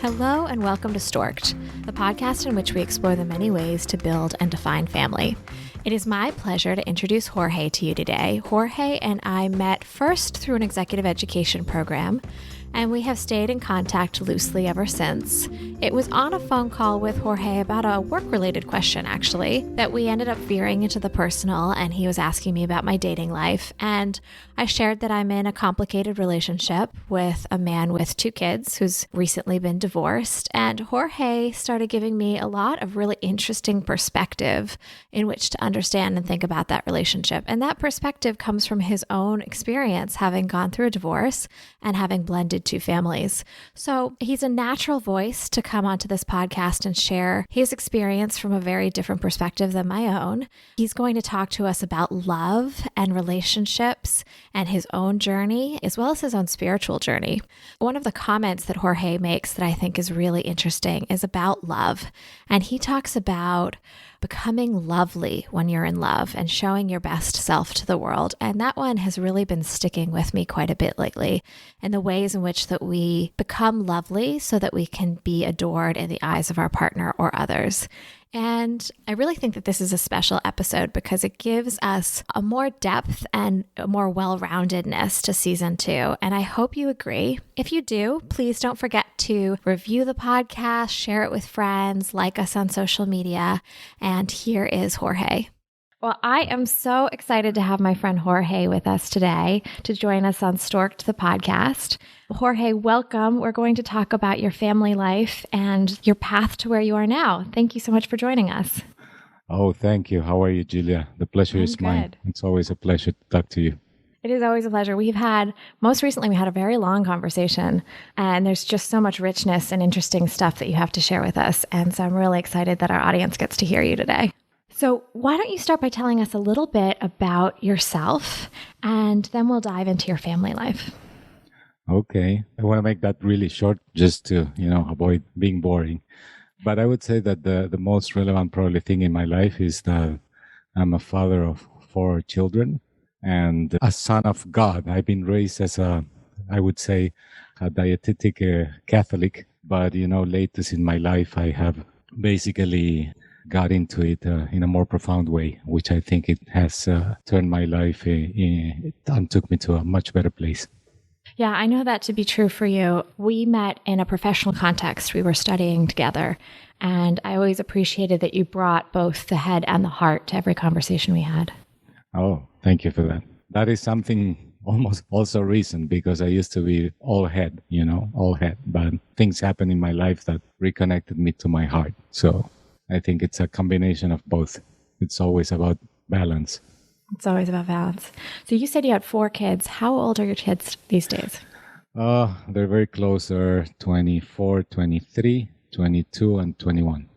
Hello and welcome to Stork'd, the podcast in which we explore the many ways to build and define family. It is my pleasure to introduce Jorge to you today. Jorge and I met first through an executive education program, and we have stayed in contact loosely ever since. It was on a phone call with Jorge about a work-related question, actually, that we ended up veering into the personal, and he was asking me about my dating life. And I shared that I'm in a complicated relationship with a man with 2 kids who's recently been divorced. And Jorge started giving me a lot of really interesting perspective in which to understand and think about that relationship. And that perspective comes from his own experience, having gone through a divorce and having blended 2 families. So he's a natural voice to come onto this podcast and share his experience from a very different perspective than my own. He's going to talk to us about love and relationships and his own journey, as well as his own spiritual journey. One of the comments that Jorge makes that I think is really interesting is about love. And he talks about becoming lovely when you're in love and showing your best self to the world. And that one has really been sticking with me quite a bit lately, and the ways in which that we become lovely so that we can be adored in the eyes of our partner or others. And I really think that this is a special episode because it gives us a more depth and a more well-roundedness to season 2. And I hope you agree. If you do, please don't forget to review the podcast, share it with friends, like us on social media. And here is Jorge. Well, I am so excited to have my friend Jorge with us today to join us on Stork'd, the podcast. Jorge, welcome. We're going to talk about your family life and your path to where you are now. Thank you so much for joining us. Oh, thank you. How are you, Julia? The pleasure is mine. It's always a pleasure to talk to you. It is always a pleasure. Most recently, we had a very long conversation, and there's just so much richness and interesting stuff that you have to share with us. And so I'm really excited that our audience gets to hear you today. So why don't you start by telling us a little bit about yourself, and then we'll dive into your family life. Okay. I want to make that really short just to, avoid being boring. But I would say that the most relevant probably thing in my life is that I'm a father of 4 children and a son of God. I've been raised as a dietetic Catholic, but, latest in my life, I have basically got into it in a more profound way, which I think it has turned my life and took me to a much better place. Yeah, I know that to be true for you. We met in a professional context. We were studying together, and I always appreciated that you brought both the head and the heart to every conversation we had. Oh, thank you for that. That is something almost also recent because I used to be all head, but things happened in my life that reconnected me to my heart. So I think it's a combination of both. It's always about balance. It's always about balance. So you said you had 4 kids. How old are your kids these days? They're very close. They're 24, 23, 22, and 21.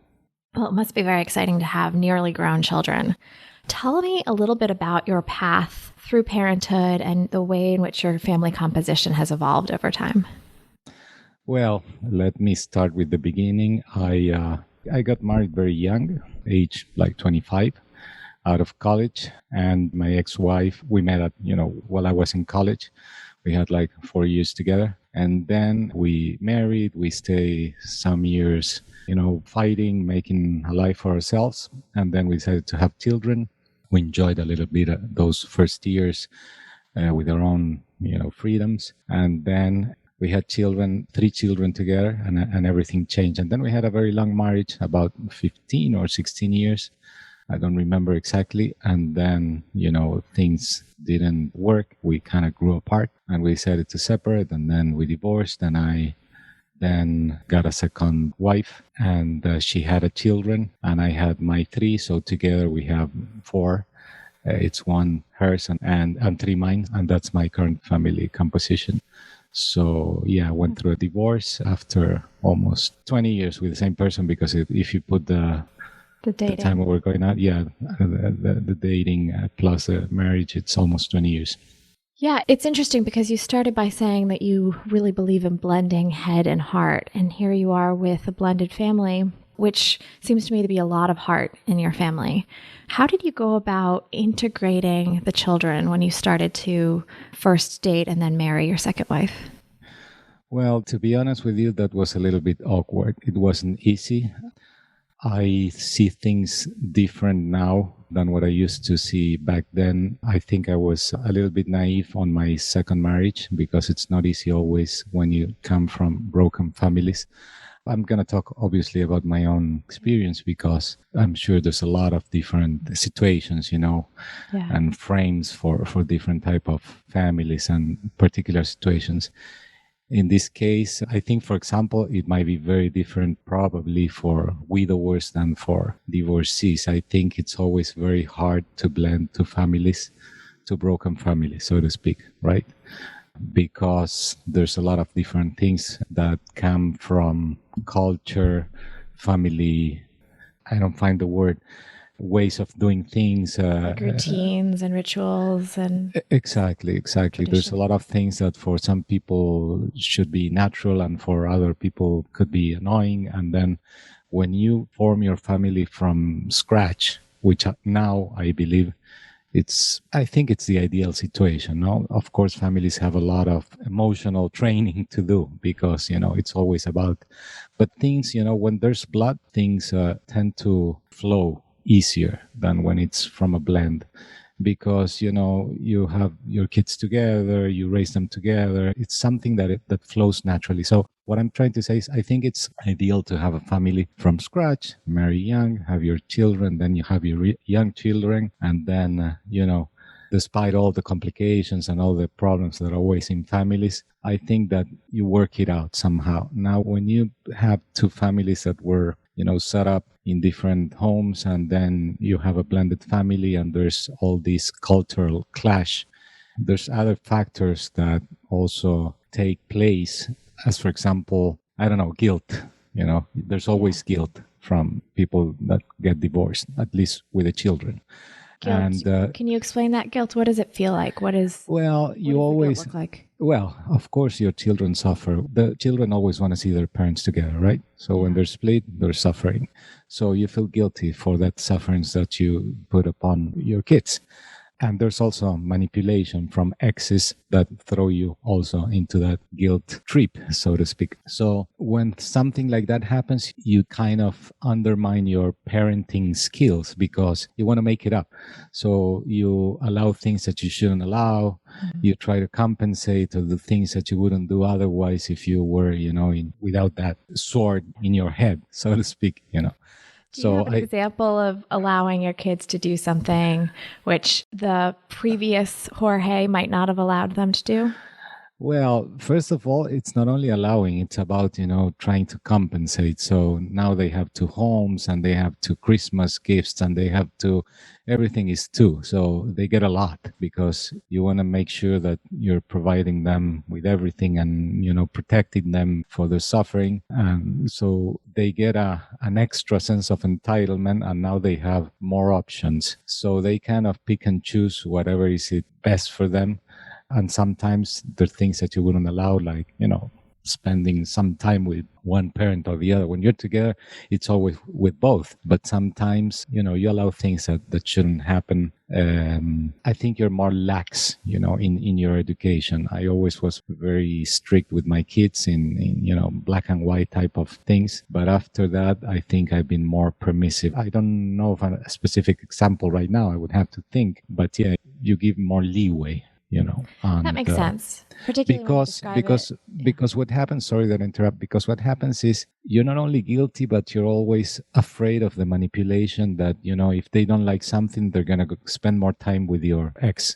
Well, it must be very exciting to have nearly grown children. Tell me a little bit about your path through parenthood and the way in which your family composition has evolved over time. Well, let me start with the beginning. I got married very young, age like 25, out of college. And my ex-wife, we met while I was in college. We had like 4 years together. And then we married. We stayed some years, fighting, making a life for ourselves. And then we decided to have children. We enjoyed a little bit of those first years with our own, freedoms. And then we had 3 children together, and everything changed. And then we had a very long marriage, about 15 or 16 years. I don't remember exactly. And then, things didn't work. We kind of grew apart and we decided to separate, and then we divorced, and I then got a second wife, and she had children, and I had my 3. So together we have 4. It's 1 hers and 3 mine, and that's my current family composition. So yeah, I went through a divorce after almost 20 years with the same person, because if you put the time we were going out, the dating plus the marriage, it's almost 20 years. Yeah, it's interesting because you started by saying that you really believe in blending head and heart. And here you are with a blended family, which seems to me to be a lot of heart in your family. How did you go about integrating the children when you started to first date and then marry your second wife? Well, to be honest with you, that was a little bit awkward. It wasn't easy. I see things different now than what I used to see back then. I think I was a little bit naive on my second marriage because it's not easy always when you come from broken families. I'm going to talk obviously about my own experience because I'm sure there's a lot of different situations, Yeah. and frames for different type of families and particular situations. In this case, I think, for example, it might be very different probably for widowers than for divorcees. I think it's always very hard to blend two families, two broken families, so to speak, right? Because there's a lot of different things that come from culture, family, I don't find the word, ways of doing things. Like routines and rituals and Exactly. There's a lot of things that for some people should be natural and for other people could be annoying. And then when you form your family from scratch, which now I believe I think it's the ideal situation. No, of course, families have a lot of emotional training to do because, it's always about, but things, when there's blood, things tend to flow easier than when it's from a blend because, you have your kids together, you raise them together. It's something that flows naturally. So what I'm trying to say is I think it's ideal to have a family from scratch, marry young, have your children, then you have your young children. And then, despite all the complications and all the problems that are always in families, I think that you work it out somehow. Now, when you have two families that were, set up in different homes and then you have a blended family and there's all this cultural clash, there's other factors that also take place as, for example, I don't know, guilt. There's always guilt from people that get divorced, at least with the children. guilt. And can you explain that guilt? What does it feel like? Well, you always look like? Well, of course, your children suffer. The children always want to see their parents together, right? So when they're split, they're suffering. So you feel guilty for that sufferings that you put upon your kids. And there's also manipulation from exes that throw you also into that guilt trip, so to speak. So when something like that happens, you kind of undermine your parenting skills because you want to make it up. So you allow things that you shouldn't allow. Mm-hmm. You try to compensate for the things that you wouldn't do otherwise if you were, without that sword in your head, so to speak, Do you have an example of allowing your kids to do something which the previous Jorge might not have allowed them to do? Well, first of all, it's not only allowing, it's about, trying to compensate. So now they have two homes and they have two Christmas gifts and everything is two. So they get a lot because you want to make sure that you're providing them with everything and, protecting them for their suffering. And so they get an extra sense of entitlement and now they have more options. So they kind of pick and choose whatever is it best for them. And sometimes there are things that you wouldn't allow, like, spending some time with one parent or the other. When you're together, it's always with both. But sometimes, you allow things that shouldn't happen. I think you're more lax, in your education. I always was very strict with my kids in black and white type of things. But after that, I think I've been more permissive. I don't know of a specific example right now. I would have to think. But yeah, you give more leeway. That makes sense. Particularly because what happens, sorry that I interrupt, because what happens is you're not only guilty, but you're always afraid of the manipulation that, if they don't like something, they're going to spend more time with your ex,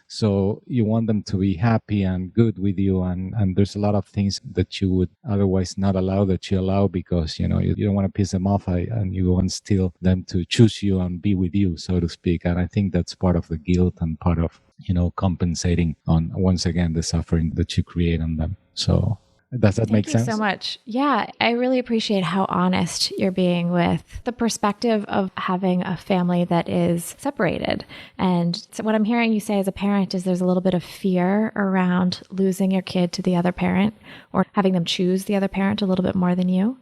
So you want them to be happy and good with you. And there's a lot of things that you would otherwise not allow that you allow because, you don't want to piss them off and you want still them to choose you and be with you, so to speak. And I think that's part of the guilt and part of, compensating on, once again, the suffering that you create on them. So does that make sense? Thank you so much. Yeah, I really appreciate how honest you're being with the perspective of having a family that is separated. And so what I'm hearing you say as a parent is there's a little bit of fear around losing your kid to the other parent or having them choose the other parent a little bit more than you.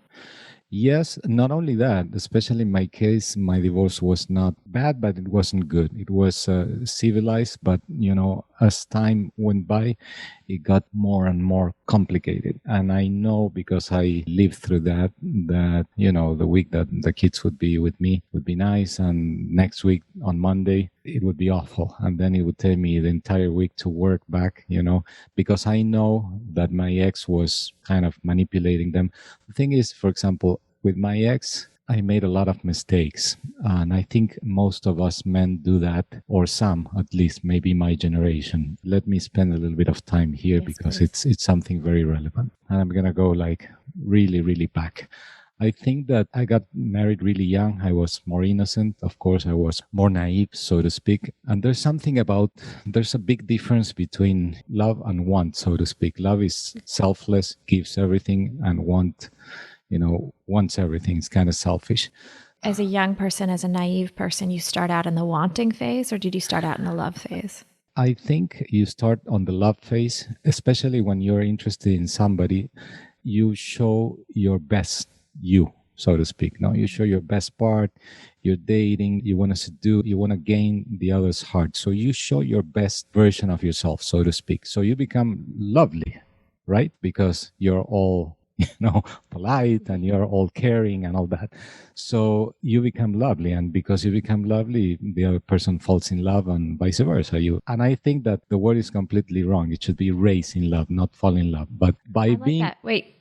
Yes, not only that, especially in my case, my divorce was not bad, but it wasn't good. It was civilized, but, as time went by, it got more and more complicated. And I know because I lived through that, the week that the kids would be with me would be nice. And next week on Monday, it would be awful. And then it would take me the entire week to work back, because I know that my ex was kind of manipulating them. The thing is, for example, with my ex, I made a lot of mistakes. And I think most of us men do that, or some, at least, maybe my generation. Let me spend a little bit of time here, yes, because it's something very relevant. And I'm going to go really, really back. I think that I got married really young. I was more innocent. Of course, I was more naive, so to speak. And there's a big difference between love and want, so to speak. Love is selfless, gives everything, and wants everything. It's kind of selfish. As a young person, as a naive person, you start out in the wanting phase, or did you start out in the love phase? I think you start on the love phase, especially when you're interested in somebody. You show your best you, so to speak. No, you show your best part. You're dating. You want to seduce. You want to gain the other's heart. So you show your best version of yourself, so to speak. So you become lovely, right? Because you're all polite and you're all caring and all that. So you become lovely. And because you become lovely, the other person falls in love and vice versa. And I think that the word is completely wrong. It should be raised in love, not fall in love. But by being... that.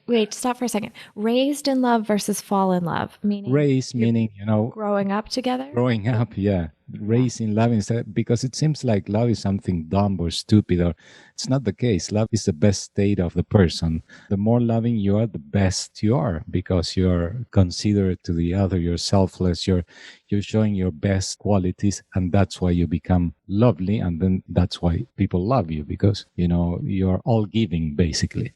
Wait, stop for a second. Raised in love versus fall in love. Meaning, growing up together? Growing up, yeah. Raised in love instead, because it seems like love is something dumb or stupid, or it's not the case. Love is the best state of the person. The more loving you are, the best you are, because you're considerate to the other, you're selfless, you're showing your best qualities, and that's why you become lovely, and then that's why people love you, because you're all giving, basically.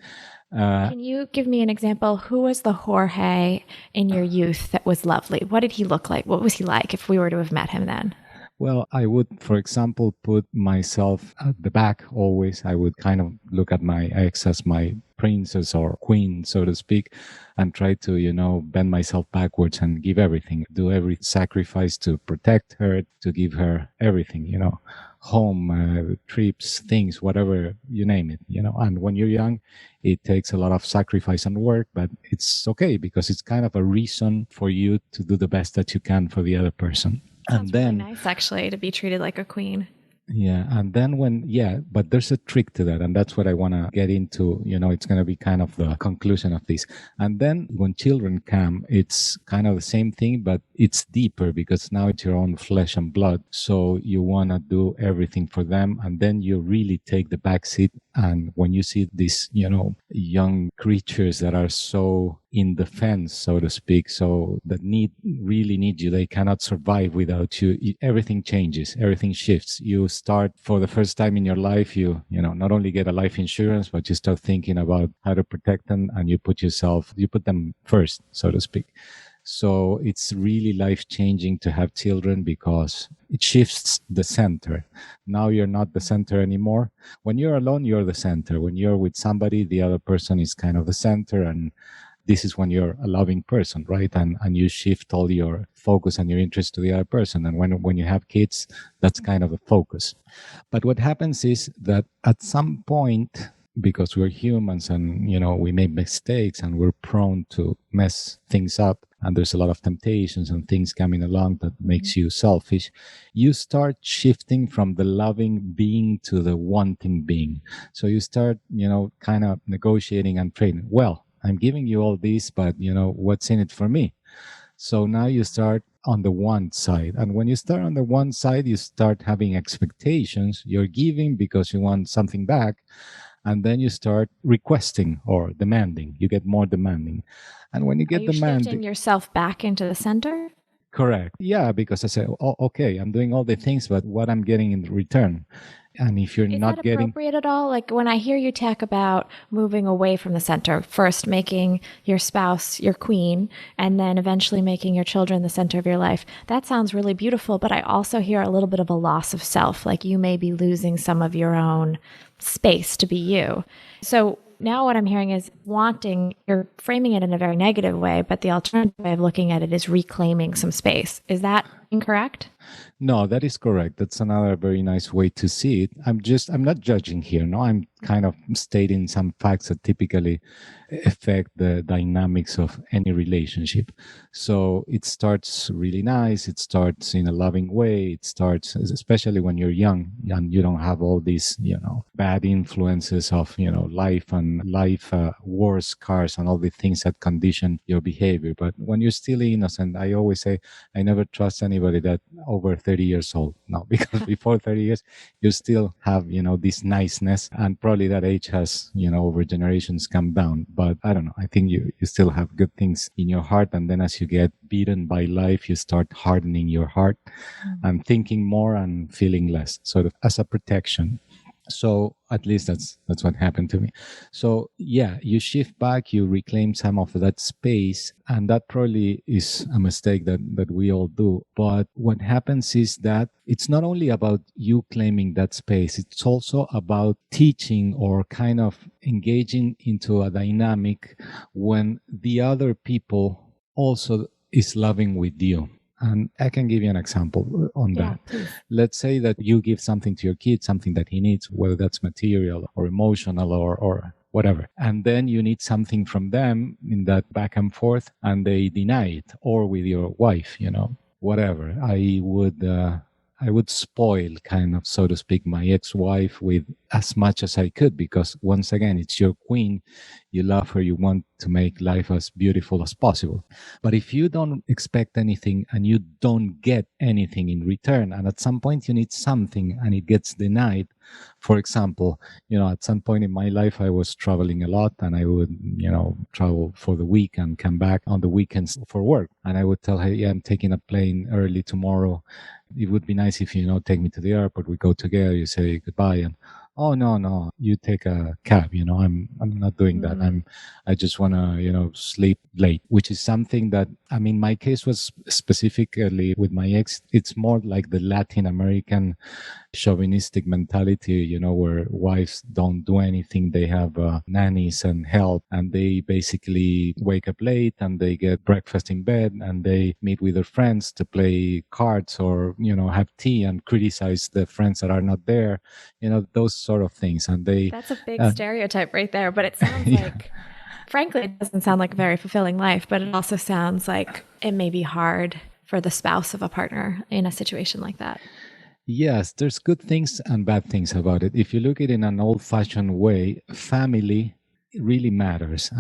Can you give me an example? Who was the Jorge in your youth that was lovely? What did he look like? What was he like if we were to have met him then? Well, I would, for example, put myself at the back always. I would kind of look at my ex as my princess or queen, so to speak, and try to, bend myself backwards and give everything, do every sacrifice to protect her, to give her everything, home, trips, things, whatever, you name it, And when you're young, it takes a lot of sacrifice and work, but it's okay because it's kind of a reason for you to do the best that you can for the other person. Sounds really nice, actually, to be treated like a queen. Yeah. And then but there's a trick to that. And that's what I want to get into. It's going to be kind of the conclusion of this. And then when children come, it's kind of the same thing, but it's deeper because now it's your own flesh and blood. So you want to do everything for them. And then you really take the back seat. And when you see these, young creatures that are so in the fence, so to speak, so that really need you, they cannot survive without you. Everything changes, everything shifts. You start for the first time in your life, you not only get a life insurance, but you start thinking about how to protect them, and you put them first, so to speak. So it's really life-changing to have children because it shifts the center. Now you're not the center anymore. When you're alone, you're the center. When you're with somebody, the other person is kind of the center. And this is when you're a loving person, right? And you shift all your focus and your interest to the other person. And when you have kids, that's kind of the focus. But what happens is that at some point, because we're humans and, we make mistakes and we're prone to mess things up, and there's a lot of temptations and things coming along that makes you selfish, you start shifting from the loving being to the wanting being. So you start, kind of negotiating and trading. Well, I'm giving you all this, but, what's in it for me? So now you start on the one side. And when you start on the one side, you start having expectations. You're giving because you want something back. And then you start requesting or demanding. You get more demanding. And when you get demanding... shifting yourself back into the center? Correct. Yeah, because I say, okay, I'm doing all the things, but what I'm getting in return. And if you're not getting... Is that appropriate at all? Like when I hear you talk about moving away from the center, first making your spouse your queen, and then eventually making your children the center of your life, that sounds really beautiful, but I also hear a little bit of a loss of self, like you may be losing some of your own space to be you. So now what I'm hearing is wanting, you're framing it in a very negative way, but the alternative way of looking at it is reclaiming some space. Is that incorrect? No, that is correct. That's another very nice way to see it. I'm not judging here. No, I'm kind of stating some facts that typically affect the dynamics of any relationship. So it starts really nice. It starts in a loving way. It starts, especially when you're young and you don't have all these, bad influences of, life and life wars, scars, and all the things that condition your behavior. But when you're still innocent, I always say, I never trust anybody that over 30 years old. No, because before 30 years, you still have, this niceness, and probably that age has, over generations come down. But I don't know. I think you still have good things in your heart. And then as you get beaten by life, you start hardening your heart and thinking more and feeling less, sort of as a protection. So at least that's what happened to me. So yeah, you shift back, you reclaim some of that space, and that probably is a mistake that we all do. But what happens is that it's not only about you claiming that space, it's also about teaching or kind of engaging into a dynamic when the other people also is loving with you. And I can give you an example on that. Please. Let's say that you give something to your kid, something that he needs, whether that's material or emotional or whatever. And then you need something from them in that back and forth, and they deny it. Or with your wife, whatever. I would spoil, kind of, so to speak, my ex-wife with as much as I could, because once again, it's your queen. You love her. You want to make life as beautiful as possible. But if you don't expect anything and you don't get anything in return, and at some point you need something and it gets denied, for example, at some point in my life, I was traveling a lot, and I would, travel for the week and come back on the weekends for work. And I would tell her, yeah, I'm taking a plane early tomorrow. It would be nice if you take me to the airport. We go together. You say goodbye, and oh no, you take a cab. I'm not doing that. I just want to sleep late, which is something that, my case was specifically with my ex. It's more like the Latin American chauvinistic mentality, where wives don't do anything. They have nannies and help, and they basically wake up late and they get breakfast in bed and they meet with their friends to play cards or, have tea and criticize the friends that are not there, those sort of things. And that's a big stereotype right there, but it sounds like, frankly, it doesn't sound like a very fulfilling life, but it also sounds like it may be hard for the spouse of a partner in a situation like that. Yes, there's good things and bad things about it. If you look at it in an old-fashioned way, family really matters.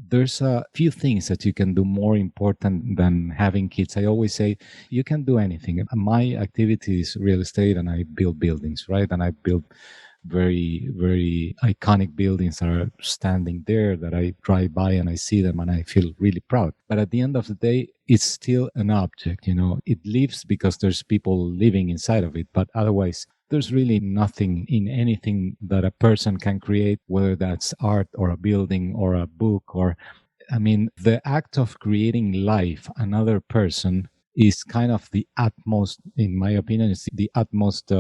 There's a few things that you can do more important than having kids. I always say you can do anything. My activity is real estate, and I build buildings, right? And I build very, very iconic buildings that are standing there that I drive by and I see them and I feel really proud. But at the end of the day, it's still an object, it lives because there's people living inside of it. But otherwise, there's really nothing in anything that a person can create, whether that's art or a building or a book or, the act of creating life, another person, is kind of the utmost, in my opinion, it's the utmost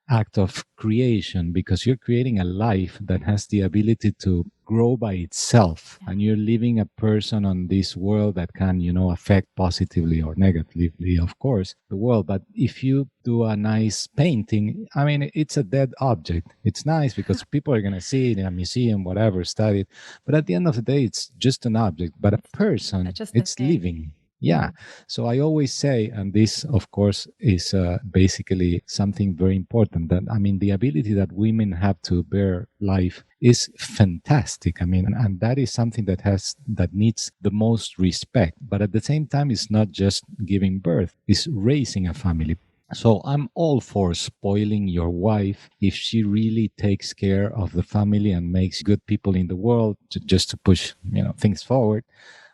act of creation, because you're creating a life that has the ability to grow by itself, and you're leaving a person on this world that can, affect positively or negatively, of course, the world. But if you do a nice painting, it's a dead object. It's nice because people are going to see it in a museum, whatever, study it. But at the end of the day, it's just an object. But a person, it's living. Yeah. So I always say, and this, of course, is basically something very important, that, the ability that women have to bear life is fantastic. And that is something that needs the most respect. But at the same time, it's not just giving birth, it's raising a family. So I'm all for spoiling your wife if she really takes care of the family and makes good people in the world just to push, things forward.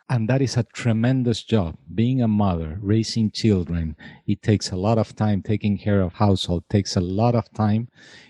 And that is a tremendous job. Being a mother, raising children, it takes a lot of time. Taking care of household takes a lot of time.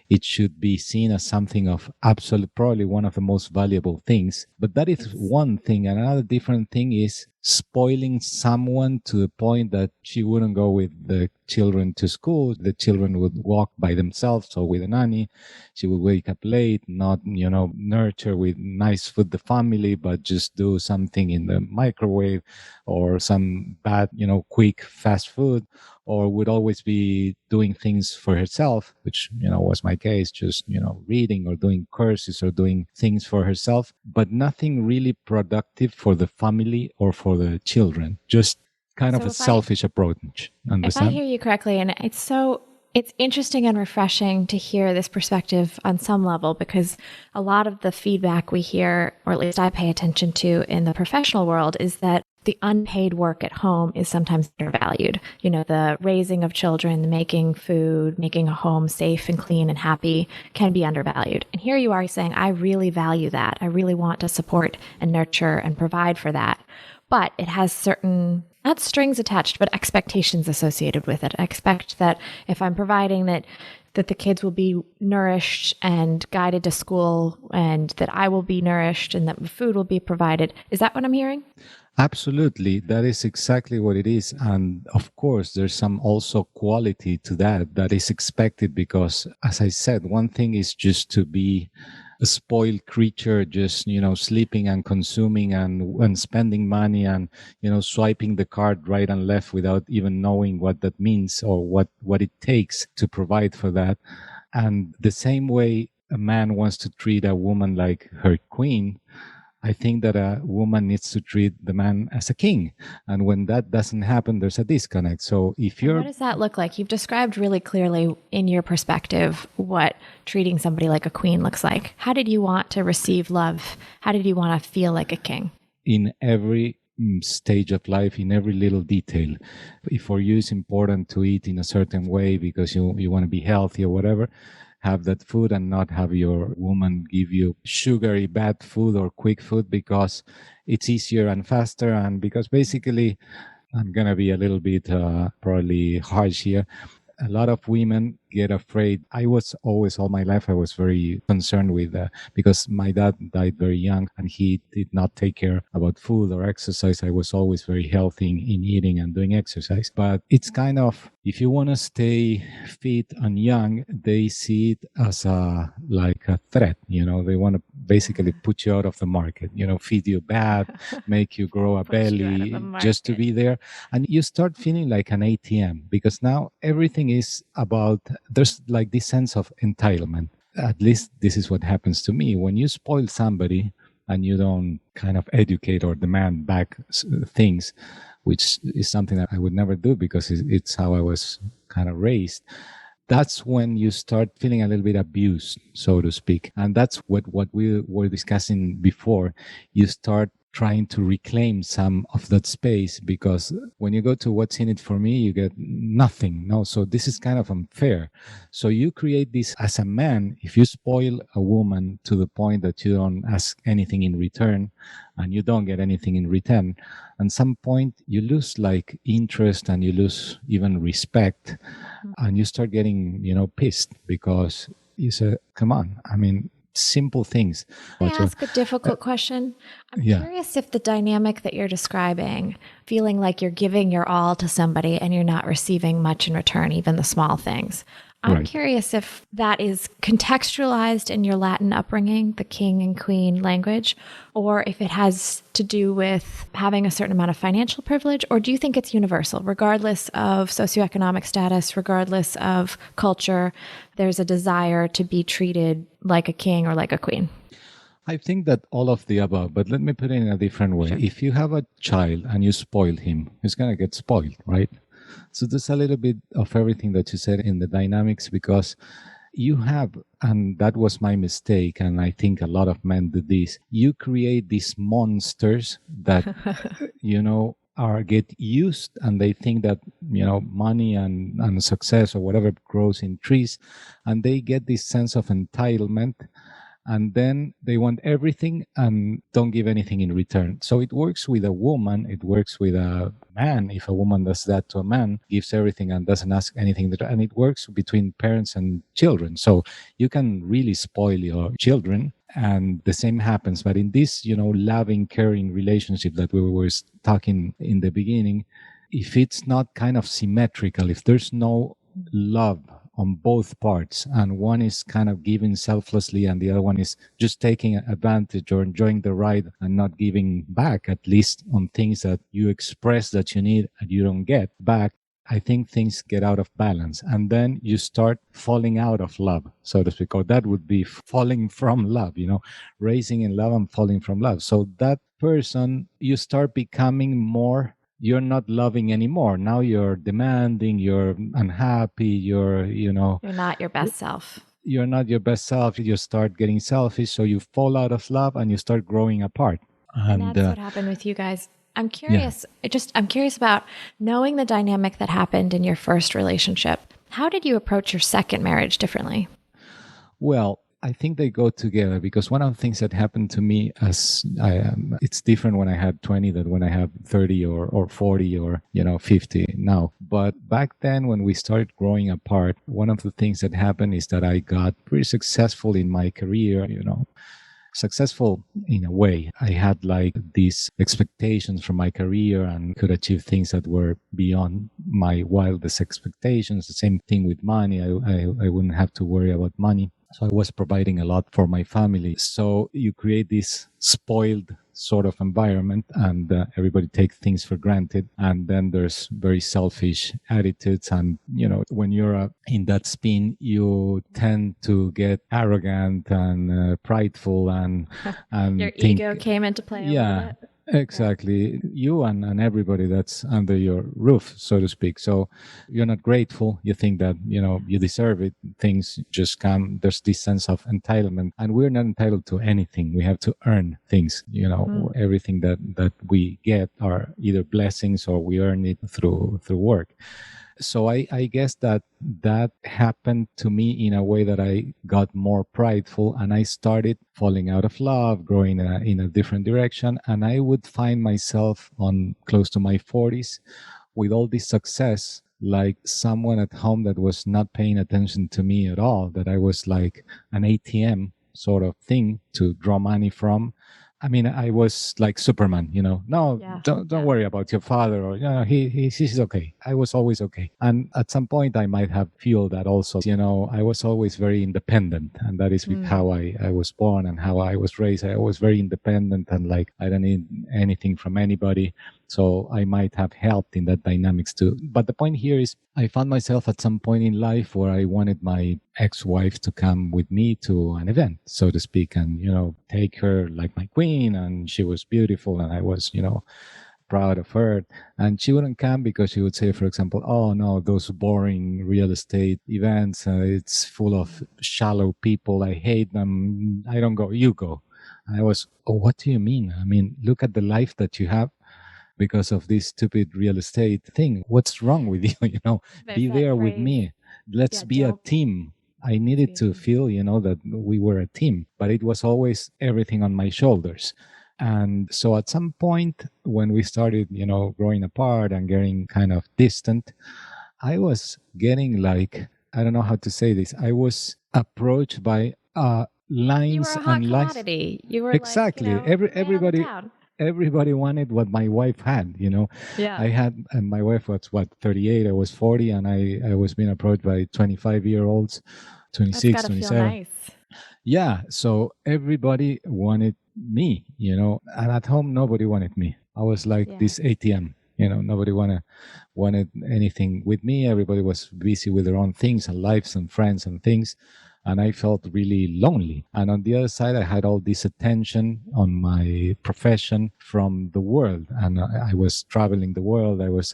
It should be seen as something of absolute, probably one of the most valuable things. But that is one thing. Another different thing is spoiling someone to the point that she wouldn't go with the children to school. The children would walk by themselves or with a nanny. She would wake up late, not, nurture with nice food the family, but just do something in the microwave or some bad, quick fast food, or would always be doing things for herself, which, was my case, just, reading or doing courses or doing things for herself, but nothing really productive for the family or for the children, just kind of So a selfish approach. if I Understand? hear you correctly, and it's interesting and refreshing to hear this perspective on some level, because a lot of the feedback we hear, or at least I pay attention to in the professional world, is that the unpaid work at home is sometimes undervalued. The raising of children, the making food, making a home safe and clean and happy can be undervalued. And here you are saying, I really value that. I really want to support and nurture and provide for that. But it has certain, not strings attached, but expectations associated with it. I expect that if I'm providing that the kids will be nourished and guided to school, and that I will be nourished and that food will be provided. Is that what I'm hearing? Absolutely. That is exactly what it is. And of course, there's some also quality to that is expected because, as I said, one thing is just to be a spoiled creature, just, sleeping and consuming and spending money and, swiping the card right and left without even knowing what that means or what it takes to provide for that. And the same way a man wants to treat a woman like her queen, I think that a woman needs to treat the man as a king. And when that doesn't happen, there's a disconnect. So if you're... What does that look like? You've described really clearly in your perspective what treating somebody like a queen looks like. How did you want to receive love? How did you want to feel like a king? In every stage of life, in every little detail. If for you it's important to eat in a certain way because you want to be healthy or whatever, have that food and not have your woman give you sugary bad food or quick food because it's easier and faster, and because basically, I'm gonna be a little bit probably harsh here, a lot of women get afraid. I was always, all my life, I was very concerned with because my dad died very young and he did not take care about food or exercise. I was always very healthy in eating and doing exercise. But it's kind of, if you want to stay fit and young, they see it as like a threat. They want to basically put you out of the market, feed you bad, make you grow a belly just to be there. And you start feeling like an ATM because now everything is about, there's like this sense of entitlement. At least this is what happens to me. When you spoil somebody and you don't kind of educate or demand back things, which is something that I would never do because it's how I was kind of raised, that's when you start feeling a little bit abused, so to speak. And that's what we were discussing before. You start trying to reclaim some of that space because when you go to what's in it for me, you get nothing. No, so this is kind of unfair. So you create this as a man. If you spoil a woman to the point that you don't ask anything in return and you don't get anything in return, at some point you lose like interest and you lose even respect, and you start getting, pissed because you say, come on, I mean, simple things. Can I ask a difficult question? I'm curious if the dynamic that you're describing, feeling like you're giving your all to somebody and you're not receiving much in return, even the small things. I'm curious if that is contextualized in your Latin upbringing, the king and queen language, or if it has to do with having a certain amount of financial privilege, or do you think it's universal, regardless of socioeconomic status, regardless of culture, there's a desire to be treated like a king or like a queen? I think that all of the above, but let me put it in a different way. Sure. If you have a child and you spoil him, he's going to get spoiled, right? So there's a little bit of everything that you said in the dynamics, because you have, and that was my mistake, and I think a lot of men do this, you create these monsters that, get used, and they think that, money and success or whatever grows in trees, and they get this sense of entitlement. And then they want everything and don't give anything in return. So it works with a woman, it works with a man. If a woman does that to a man, gives everything and doesn't ask anything, and it works between parents and children. So you can really spoil your children, and the same happens. But in this, loving, caring relationship that we were talking in the beginning, if it's not kind of symmetrical, if there's no love on both parts, and one is kind of giving selflessly and the other one is just taking advantage or enjoying the ride and not giving back, at least on things that you express that you need and you don't get back, I think things get out of balance. And then you start falling out of love, so to speak, or that would be falling from love, raising in love and falling from love. So that person, you start becoming more, you're not loving anymore. Now you're demanding, you're unhappy, you're not your best self. You're not your best self. You start getting selfish. So you fall out of love and you start growing apart. And that's what happened with you guys. I'm curious. Yeah. I'm curious about knowing the dynamic that happened in your first relationship. How did you approach your second marriage differently? Well, I think they go together, because one of the things that happened to me it's different when I had 20 than when I have 30 or 40 or 50 now. But back then, when we started growing apart, one of the things that happened is that I got pretty successful in my career, successful in a way. I had like these expectations from my career and could achieve things that were beyond my wildest expectations. The same thing with money. I wouldn't have to worry about money. So I was providing a lot for my family. So you create this spoiled sort of environment, and everybody takes things for granted. And then there's very selfish attitudes. And, when you're in that spin, you tend to get arrogant and prideful and your ego came into play a little bit. Exactly. You and everybody that's under your roof, so to speak. So you're not grateful. You think that, you deserve it. Things just come. There's this sense of entitlement, and we're not entitled to anything. We have to earn things. Everything that we get are either blessings or we earn it through work. So I guess that happened to me in a way that I got more prideful, and I started falling out of love, growing in a different direction. And I would find myself on close to my 40s with all this success, like someone at home that was not paying attention to me at all, that I was like an ATM sort of thing to draw money from. I mean, I was like Superman, don't worry about your father, or, he's okay. I was always okay. And at some point I might have fueled that also. I was always very independent, and that is with how I was born and how I was raised. I was very independent, and like, I don't need anything from anybody. So I might have helped in that dynamics too. But the point here is I found myself at some point in life where I wanted my ex-wife to come with me to an event, so to speak, and, take her like my queen. And she was beautiful, and I was, proud of her. And she wouldn't come because she would say, for example, oh no, those boring real estate events, it's full of shallow people. I hate them. I don't go. You go. And I was, oh, what do you mean? I mean, look at the life that you have because of this stupid real estate thing. What's wrong with you? Be there with me. Let's be a team. I needed to feel, that we were a team, but it was always everything on my shoulders. And so at some point when we started, growing apart and getting kind of distant, I was getting like, I don't know how to say this. I was approached by lines you were a hot and commodity. You were exactly everybody wanted what my wife had, Yeah. I had, and my wife was 38, I was 40, and I was being approached by 25-year-olds, 26, That's gotta 27. Feel nice. Yeah. So everybody wanted me, and at home, nobody wanted me. I was like this ATM, nobody wanted anything with me. Everybody was busy with their own things and lives and friends and things. And I felt really lonely. And on the other side, I had all this attention on my profession from the world. And I was traveling the world. I was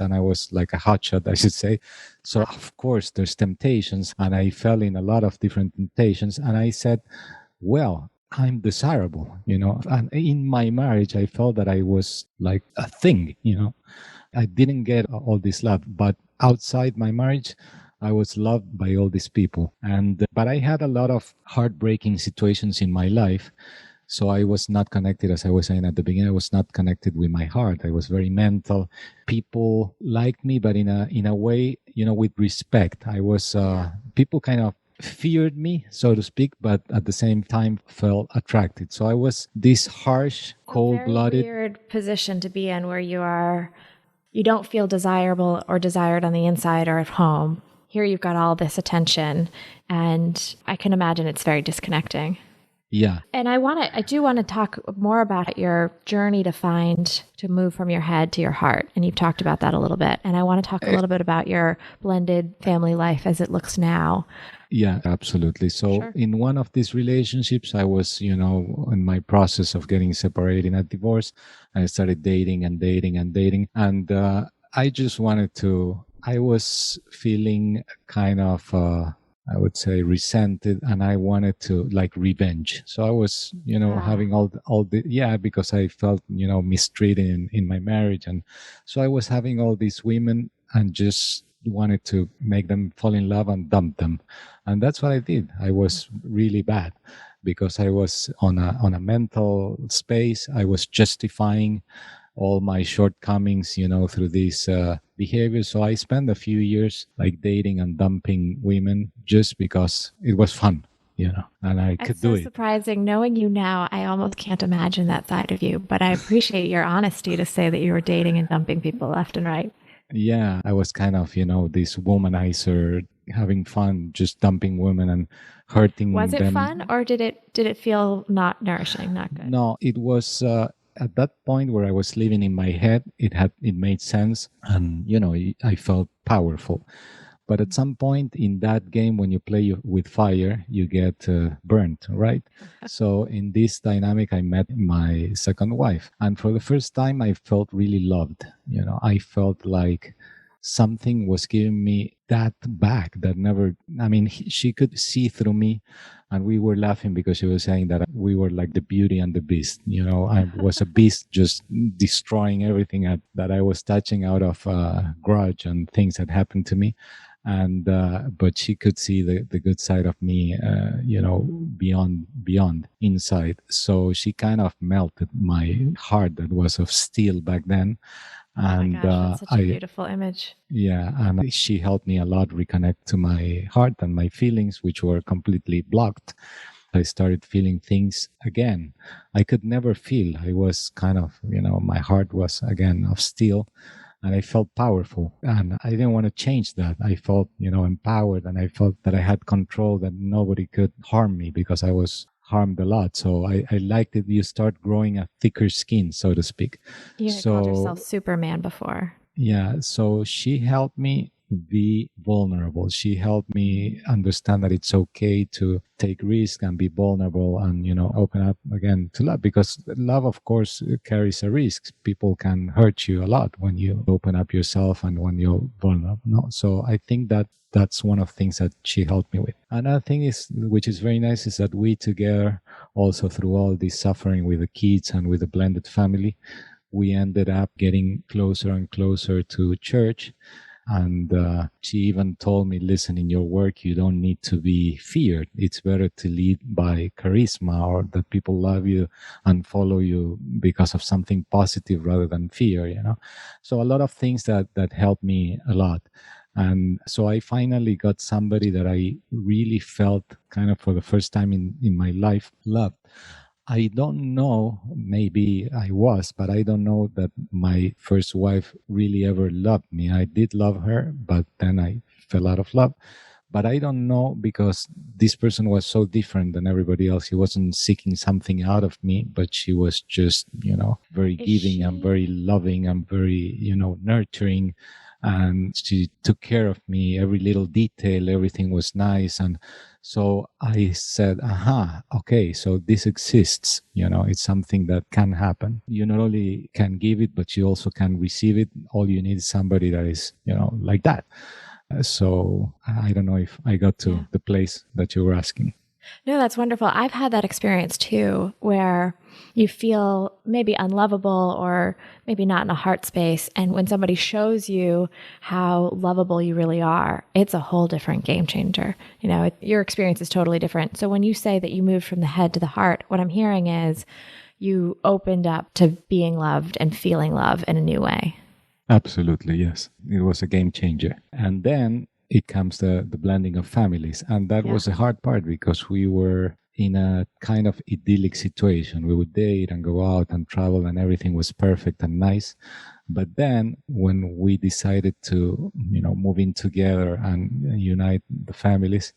like a hotshot, I should say. So of course, there's temptations. And I fell in a lot of different temptations. And I said, well, I'm desirable, And in my marriage, I felt that I was like a thing, I didn't get all this love. But outside my marriage, I was loved by all these people. But I had a lot of heartbreaking situations in my life. So I was not connected, as I was saying at the beginning, I was not connected with my heart. I was very mental. People liked me, but in a way, with respect. I was, people kind of feared me, so to speak, but at the same time felt attracted. So I was this harsh, cold-blooded. Very weird position to be in where you don't feel desirable or desired on the inside or at home. Here you've got all this attention, and I can imagine it's very disconnecting. Yeah. And I do want to talk more about your journey to move from your head to your heart. And you've talked about that a little bit. And I want to talk a little bit about your blended family life as it looks now. Yeah, absolutely. So Sure. in one of these relationships, I was, in my process of getting separated in a divorce. I started dating and dating and dating. And I just I was feeling kind of, I would say resented, and I wanted to like revenge. So I was, having yeah, because I felt, mistreated in my marriage. And so I was having all these women and just wanted to make them fall in love and dump them. And that's what I did. I was really bad because I was on a mental space. I was justifying all my shortcomings, through these behaviors. So I spent a few years like dating and dumping women just because it was fun, and I could do it. Surprising. Knowing you now, I almost can't imagine that side of you, but I appreciate your honesty to say that you were dating and dumping people left and right. Yeah, I was kind of, this womanizer, having fun, just dumping women and hurting them. Was it fun, or did it feel not nourishing, not good? No, it was at that point where I was living in my head. It made sense, and I felt powerful. But at some point in that game, when you play with fire, you get burnt, right? So in this dynamic, I met my second wife. And for the first time, I felt really loved. I felt like something was giving me that back that never, she could see through me. And we were laughing because she was saying that we were like the Beauty and the Beast. I was a beast just destroying everything that I was touching out of grudge and things that happened to me. And but she could see the good side of me, beyond inside. So she kind of melted my heart that was of steel back then. And oh my gosh, that's such a beautiful image. Yeah, and she helped me a lot reconnect to my heart and my feelings, which were completely blocked. I started feeling things again. I could never feel. I was kind of, my heart was again of steel. And I felt powerful, and I didn't want to change that. I felt, empowered, and I felt that I had control, that nobody could harm me because I was harmed a lot. So I liked it. You start growing a thicker skin, so to speak. You had called yourself Superman before. Yeah. So she helped me be vulnerable. She helped me understand that it's okay to take risk and be vulnerable and, open up again to love, because love, of course, carries a risk. People can hurt you a lot when you open up yourself and when you're vulnerable. No? So I think that's one of the things that she helped me with. Another thing is, which is very nice, is that we together, also through all this suffering with the kids and with the blended family, we ended up getting closer and closer to church. And she even told me, listen, in your work, you don't need to be feared. It's better to lead by charisma, or that people love you and follow you because of something positive rather than fear, So a lot of things that helped me a lot. And so I finally got somebody that I really felt kind of for the first time in my life loved. I don't know, maybe I was, but I don't know that my first wife really ever loved me. I did love her, but then I fell out of love. But I don't know, because this person was so different than everybody else. He wasn't seeking something out of me, but she was just, very giving and very loving and very, nurturing. And she took care of me, every little detail, everything was nice. And so I said, okay, so this exists, it's something that can happen. You not only can give it, but you also can receive it. All you need is somebody that is, like that. So I don't know if I got to the place that you were asking. No, that's wonderful. I've had that experience too, where you feel maybe unlovable or maybe not in a heart space. And when somebody shows you how lovable you really are, it's a whole different game changer. Your experience is totally different. So when you say that you moved from the head to the heart, what I'm hearing is you opened up to being loved and feeling love in a new way. Absolutely, yes. It was a game changer. And then it comes the blending of families. And that was the hard part, because we were in a kind of idyllic situation. We would date and go out and travel, and everything was perfect and nice. But then when we decided to, move in together and unite the families,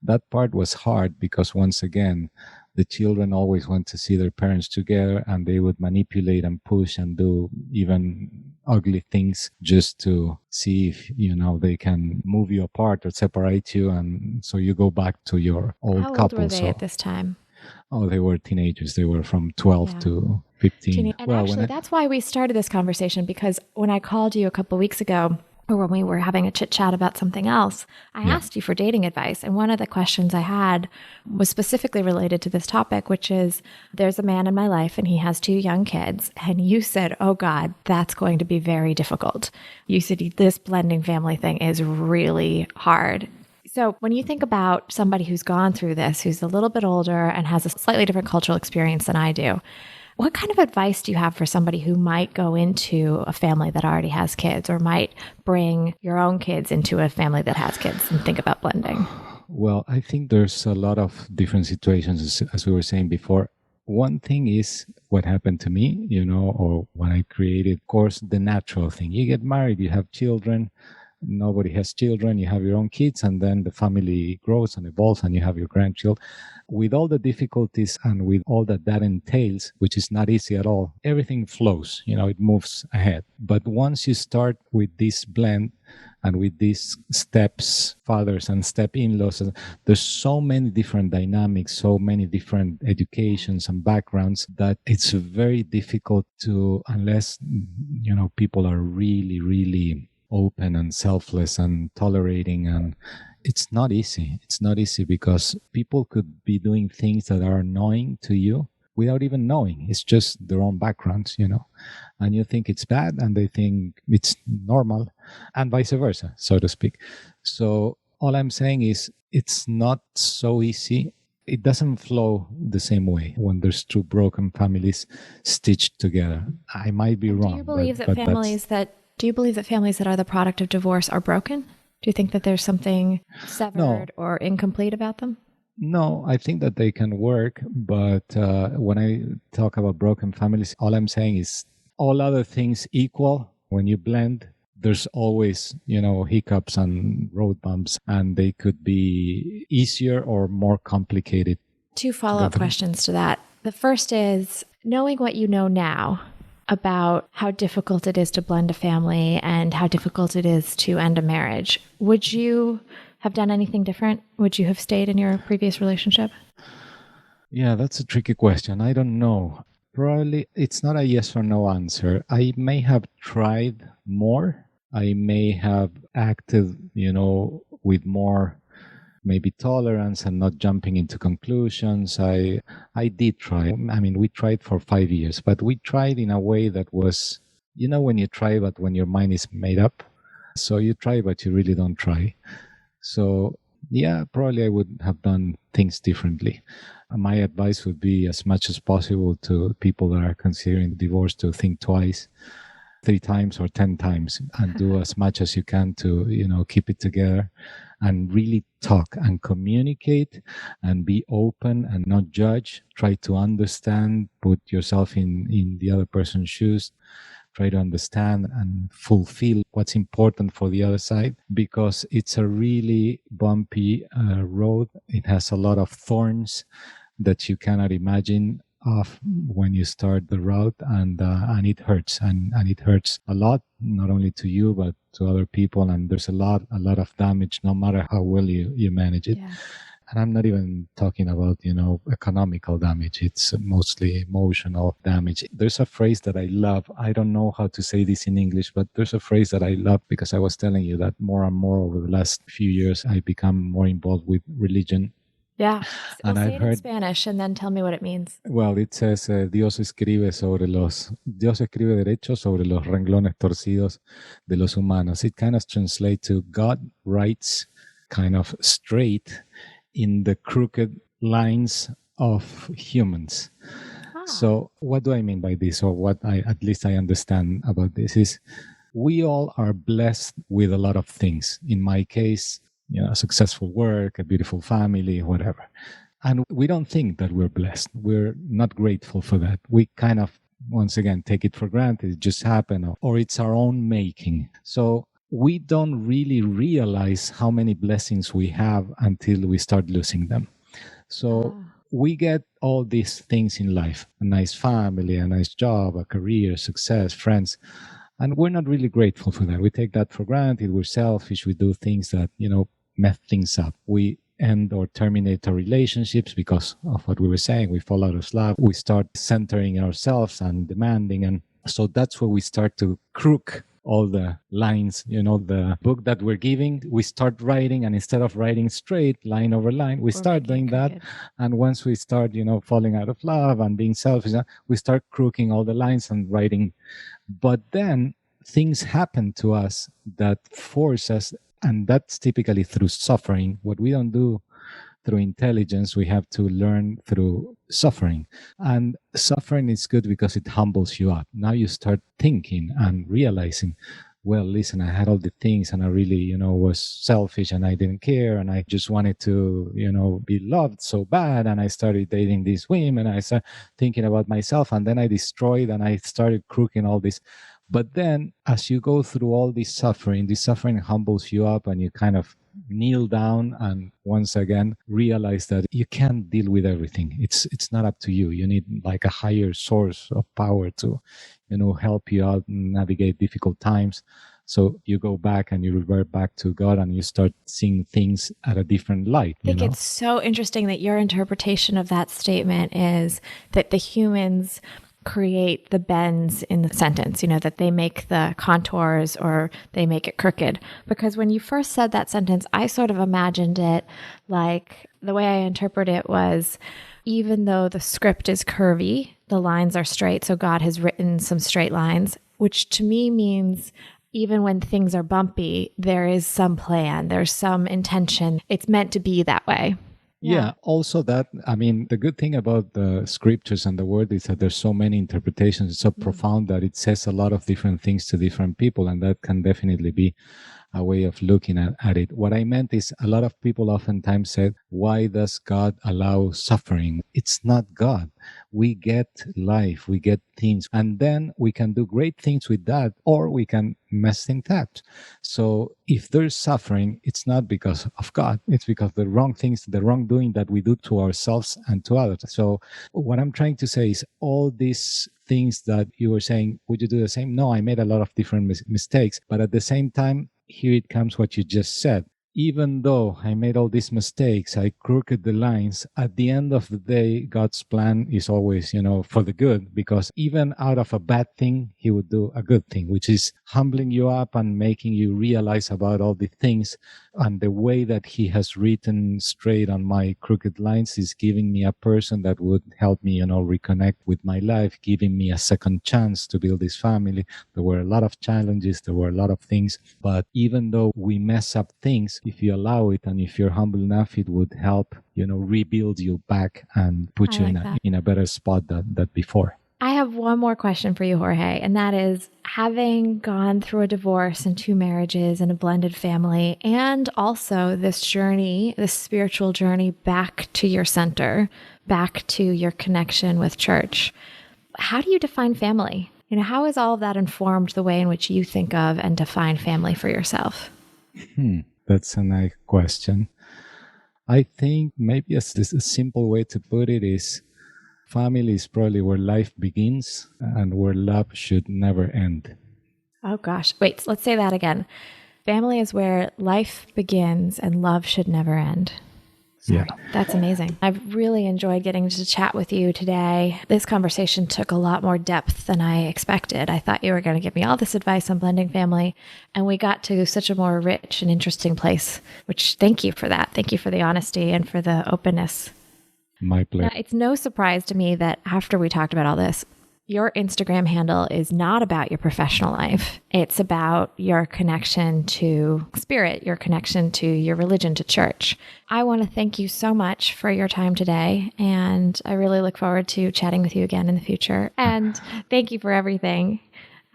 that part was hard, because once again, The children always want to see their parents together, and they would manipulate and push and do even ugly things just to see if, they can move you apart or separate you. And so you go back to your old How old couple. were they at this time? Oh, they were teenagers. They were from 12 to 15. And actually, that's why we started this conversation, because when I called you a couple weeks ago, or when we were having a chit chat about something else, I asked you for dating advice. And one of the questions I had was specifically related to this topic, which is, there's a man in my life and he has 2 young kids. And you said, oh God, that's going to be very difficult. You said this blending family thing is really hard. So when you think about somebody who's gone through this, who's a little bit older and has a slightly different cultural experience than I do, what kind of advice do you have for somebody who might go into a family that already has kids, or might bring your own kids into a family that has kids and think about blending? Well, I think there's a lot of different situations, as we were saying before. One thing is what happened to me, or when I created, of course, the natural thing. You get married, you have children. Nobody has children, you have your own kids, and then the family grows and evolves and you have your grandchildren. With all the difficulties and with all that entails, which is not easy at all, everything flows, it moves ahead. But once you start with this blend and with these steps, fathers and step-in-laws, there's so many different dynamics, so many different educations and backgrounds, that it's very difficult to, unless, people are really, really open and selfless and tolerating, and it's not easy. It's not easy because people could be doing things that are annoying to you without even knowing. It's just their own backgrounds, and you think it's bad and they think it's normal, and vice versa, so to speak. So all I'm saying is, it's not so easy. It doesn't flow the same way when there's 2 broken families stitched together. I might be wrong. Do you believe that families that are the product of divorce are broken? Do you think that there's something severed or incomplete about them? No, I think that they can work. But when I talk about broken families, all I'm saying is, all other things equal, when you blend, there's always, hiccups and road bumps, and they could be easier or more complicated. 2 follow-up questions to that. The first is, knowing what you know now about how difficult it is to blend a family and how difficult it is to end a marriage, would you have done anything different? Would you have stayed in your previous relationship? Yeah, that's a tricky question. I don't know. Probably it's not a yes or no answer. I may have tried more. I may have acted, with more maybe tolerance and not jumping into conclusions. I did try. I mean, we tried for 5 years, but we tried in a way that was, when you try, but when your mind is made up. So you try, but you really don't try. So yeah, probably I would have done things differently. My advice would be, as much as possible, to people that are considering divorce, to think twice, 3 times or 10 times, and do as much as you can to, keep it together, and really talk and communicate and be open and not judge. Try to understand, put yourself in the other person's shoes. Try to understand and fulfill what's important for the other side, because it's a really bumpy road. It has a lot of thorns that you cannot imagine of when you start the route, and it hurts, and it hurts a lot, not only to you but to other people, and there's a lot of damage, no matter how well you manage it. Yeah. And I'm not even talking about, economical damage. It's mostly emotional damage. There's a phrase that I love. I don't know how to say this in English, but there's a phrase that I love, because I was telling you that more and more over the last few years, I become more involved with religion. Yeah. And I've heard in Spanish, and then tell me what it means. Well, it says, Dios escribe derecho sobre los renglones torcidos de los humanos. It kind of translates to, God writes kind of straight in the crooked lines of humans. So what do I mean by this, or what at least I understand about this, is we all are blessed with a lot of things. In my case, successful work, a beautiful family, whatever. And we don't think that we're blessed. We're not grateful for that. We kind of, once again, take it for granted. It just happened, or it's our own making. So we don't really realize how many blessings we have until we start losing them. So we get all these things in life, a nice family, a nice job, a career, success, friends. And we're not really grateful for that. We take that for granted. We're selfish. We do things that, mess things up. We end or terminate our relationships because of what we were saying. We fall out of love. We start centering ourselves and demanding. And so that's where we start to crook all the lines, the book that we're giving, we start writing, and instead of writing straight line over line, we start doing that. And once we start, falling out of love and being selfish, we start crooking all the lines and writing. But then things happen to us that force us, and that's typically through suffering. What we don't do through intelligence, we have to learn through suffering. And suffering is good because it humbles you up. Now you start thinking and realizing, well, listen, I had all the things and I really, was selfish and I didn't care. And I just wanted to, be loved so bad. And I started dating these women. I started thinking about myself, and then I destroyed and I started crooking all this. But then as you go through all this suffering humbles you up, and you kind of kneel down and once again realize that you can't deal with everything. It's not up to you. You need like a higher source of power to, help you out and navigate difficult times. So you go back and you revert back to God, and you start seeing things at a different light. I think it's so interesting that your interpretation of that statement is that the humans create the bends in the sentence, that they make the contours or they make it crooked. Because when you first said that sentence, I sort of imagined it like the way I interpret it was, even though the script is curvy, the lines are straight. So God has written some straight lines, which to me means even when things are bumpy, there is some plan, there's some intention. It's meant to be that way. Yeah. Also that, the good thing about the scriptures and the word is that there's so many interpretations. It's so profound that it says a lot of different things to different people. And that can definitely be a way of looking at it. What I meant is a lot of people oftentimes said, why does God allow suffering? It's not God. We get life, we get things, and then we can do great things with that, or we can mess things up. So if there's suffering, it's not because of God. It's because the wrong things, the wrongdoing that we do to ourselves and to others. So what I'm trying to say is all these things that you were saying, would you do the same? No, I made a lot of different mistakes, but at the same time, here it comes what you just said. Even though I made all these mistakes, I crooked the lines, at the end of the day, God's plan is always, for the good, because even out of a bad thing, he would do a good thing, which is humbling you up and making you realize about all the things. And the way that he has written straight on my crooked lines is giving me a person that would help me, reconnect with my life, giving me a second chance to build this family. There were a lot of challenges. There were a lot of things. But even though we mess up things, if you allow it and if you're humble enough, it would help, rebuild you back and put you in a better spot than before. I have one more question for you, Jorge, and that is, having gone through a divorce and 2 marriages and a blended family, and also this journey, this spiritual journey back to your center, back to your connection with church, how do you define family? How has all of that informed the way in which you think of and define family for yourself? That's a nice question. I think maybe a simple way to put it is, family is probably where life begins and where love should never end. Oh gosh. Wait, let's say that again. Family is where life begins and love should never end. Sorry. Yeah. That's amazing. I've really enjoyed getting to chat with you today. This conversation took a lot more depth than I expected. I thought you were going to give me all this advice on blending family, and we got to such a more rich and interesting place, which thank you for that. Thank you for the honesty and for the openness. My pleasure. Now, it's no surprise to me that after we talked about all this, your Instagram handle is not about your professional life. It's about your connection to spirit, your connection to your religion, to church. I want to thank you so much for your time today, and I really look forward to chatting with you again in the future. And thank you for everything.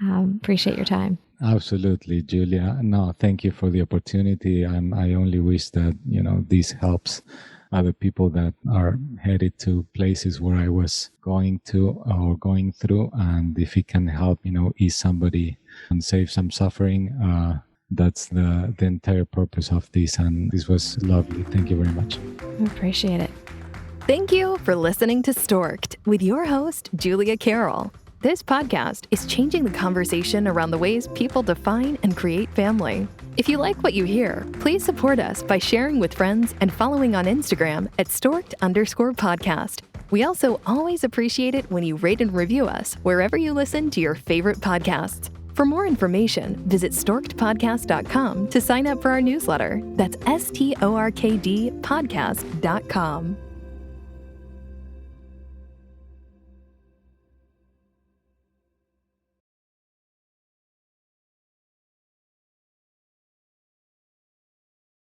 Appreciate your time. Absolutely, Julia. No, thank you for the opportunity. And I only wish that, this helps other people that are headed to places where I was going to or going through. And if it can help, ease somebody and save some suffering, that's the entire purpose of this. And this was lovely. Thank you very much. I appreciate it. Thank you for listening to Stork'd with your host, Julia Carroll. This podcast is changing the conversation around the ways people define and create family. If you like what you hear, please support us by sharing with friends and following on Instagram at Stork'd_podcast. We also always appreciate it when you rate and review us wherever you listen to your favorite podcasts. For more information, visit storkedpodcast.com to sign up for our newsletter. That's STORKD podcast.com.